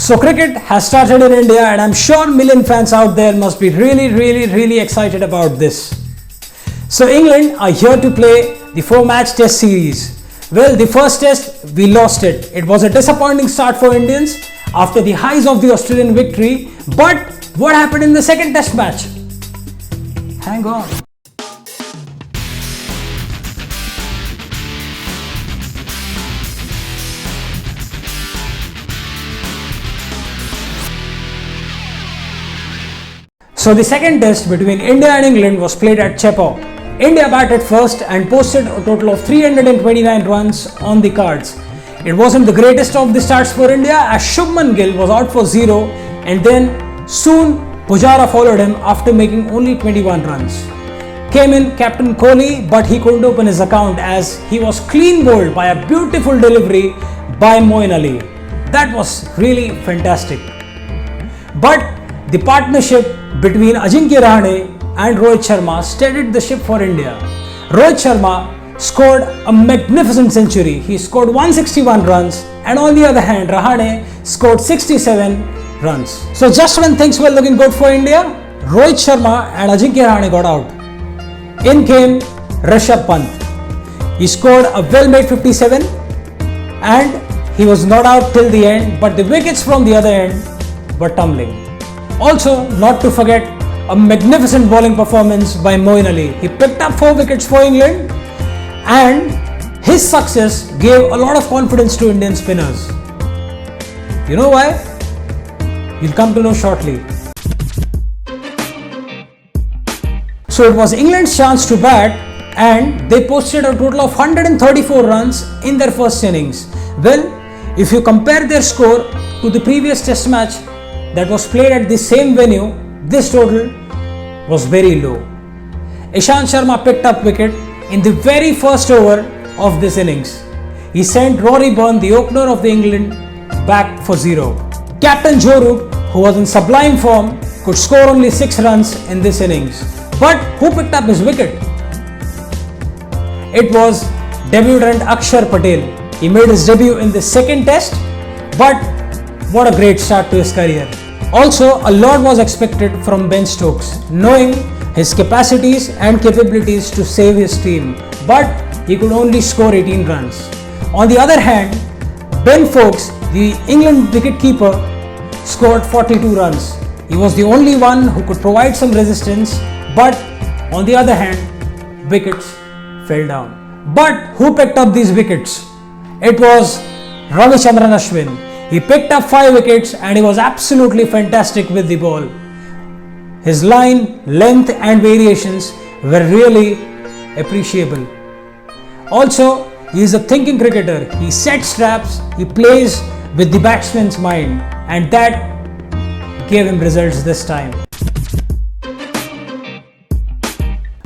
So cricket has started in India and I'm sure million fans out there must be really excited about this. So England are here to play the 4-match test series. Well, the first test we lost it. It was a disappointing start for Indians after the highs of the Australian victory. But what happened in the second test match? Hang on. So the second test between India and England was played at Chepauk. India batted first and posted a total of 329 runs on the cards. It wasn't the greatest of the starts for India as Shubman Gill was out for 0 and then soon Pujara followed him after making only 21 runs. Came in Captain Kohli, but he couldn't open his account as he was clean bowled by a beautiful delivery by Moeen Ali. That was really fantastic. But the partnership between Ajinkya Rahane and Rohit Sharma steadied the ship for India. Rohit Sharma scored a magnificent century. He scored 161 runs and on the other hand Rahane scored 67 runs. So just when things were looking good for India, Rohit Sharma and Ajinkya Rahane got out. In came Rishabh Pant. He scored a well-made 57 and he was not out till the end, but the wickets from the other end were tumbling. Also, not to forget a magnificent bowling performance by Moeen Ali. He picked up 4 wickets for England and his success gave a lot of confidence to Indian spinners. You know why? You'll come to know shortly. So it was England's chance to bat and they posted a total of 134 runs in their first innings. Well, if you compare their score to the previous test match that was played at the same venue, this total was very low. Ishant Sharma picked up wicket in the very first over of this innings. He sent Rory Byrne, the opener of the England, back for 0. Captain Joe Root, who was in sublime form, could score only 6 runs in this innings. But who picked up his wicket? It was debutant Akshar Patel. He made his debut in the second test, but what a great start to his career. Also, a lot was expected from Ben Stokes, knowing his capacities and capabilities to save his team, but he could only score 18 runs. On the other hand, Ben Foakes, the England wicketkeeper, scored 42 runs. He was the only one who could provide some resistance, but on the other hand, wickets fell down. But who picked up these wickets? It was Ravichandran Ashwin. He picked up 5 wickets and he was absolutely fantastic with the ball. His line, length and variations were really appreciable. Also, he is a thinking cricketer. He sets traps, he plays with the batsman's mind and that gave him results this time.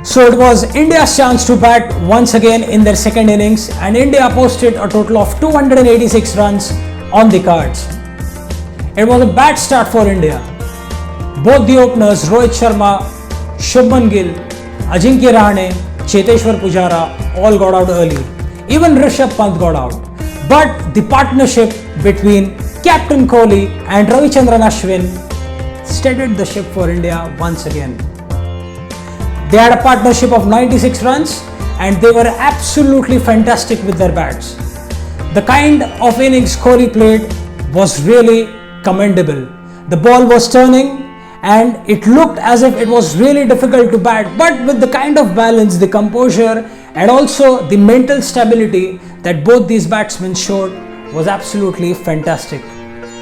So it was India's chance to bat once again in their second innings and India posted a total of 286 runs on the cards. It was a bad start for India. Both the openers Rohit Sharma, Shubman Gill, Ajinkya Rahane, Cheteshwar Pujara all got out early. Even Rishabh Pant got out. But the partnership between Captain Kohli and Ravichandran Ashwin steadied the ship for India once again. They had a partnership of 96 runs and they were absolutely fantastic with their bats. The kind of innings Kohli played was really commendable. The ball was turning and it looked as if it was really difficult to bat, but with the kind of balance, the composure and also the mental stability that both these batsmen showed was absolutely fantastic.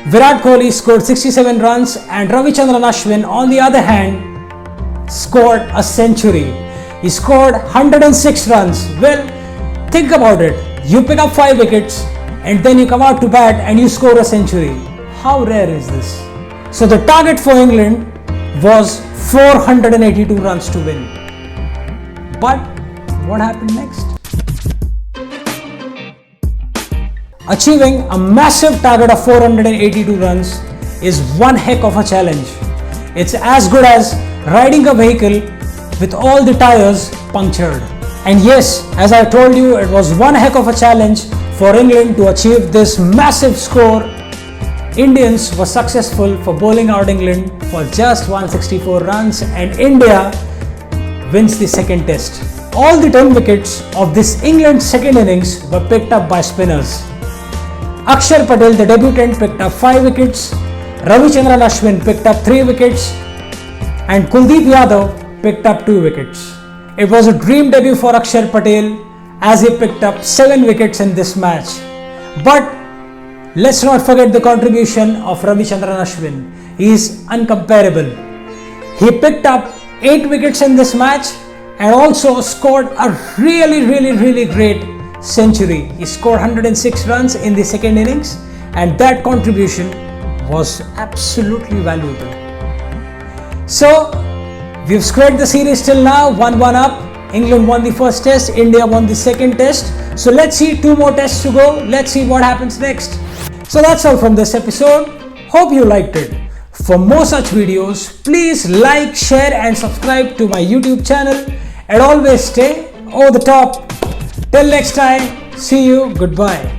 Virat Kohli scored 67 runs and Ravichandran Ashwin on the other hand scored a century. He scored 106 runs. Well, think about it. You pick up 5 wickets and then you come out to bat and you score a century. How rare is this? So the target for England was 482 runs to win. But what happened next? Achieving a massive target of 482 runs is one heck of a challenge. It's as good as riding a vehicle with all the tires punctured. And yes, as I told you, it was one heck of a challenge for England to achieve this massive score Indians were successful for bowling out England for just 164 runs, and India wins the second test. All the 10 wickets of this England second innings were picked up by spinners. Akshar Patel, the debutant, picked up 5 wickets, Ravichandran Ashwin picked up 3 wickets, and Kuldeep Yadav picked up 2 wickets. It was a dream debut for Akshar Patel as he picked up 7 wickets in this match. But let's not forget the contribution of Ravichandran Ashwin. He is uncomparable. He picked up 8 wickets in this match and also scored a really great century. He scored 106 runs in the second innings, and that contribution was absolutely valuable. So we've squared the series till now, 1-1 up. England won the first test, India won the second test. So let's see 2 more tests to go. Let's see what happens next. So that's all from this episode. Hope you liked it. For more such videos, please like, share and subscribe to my YouTube channel, and always stay over the top. Till next time, see you, goodbye.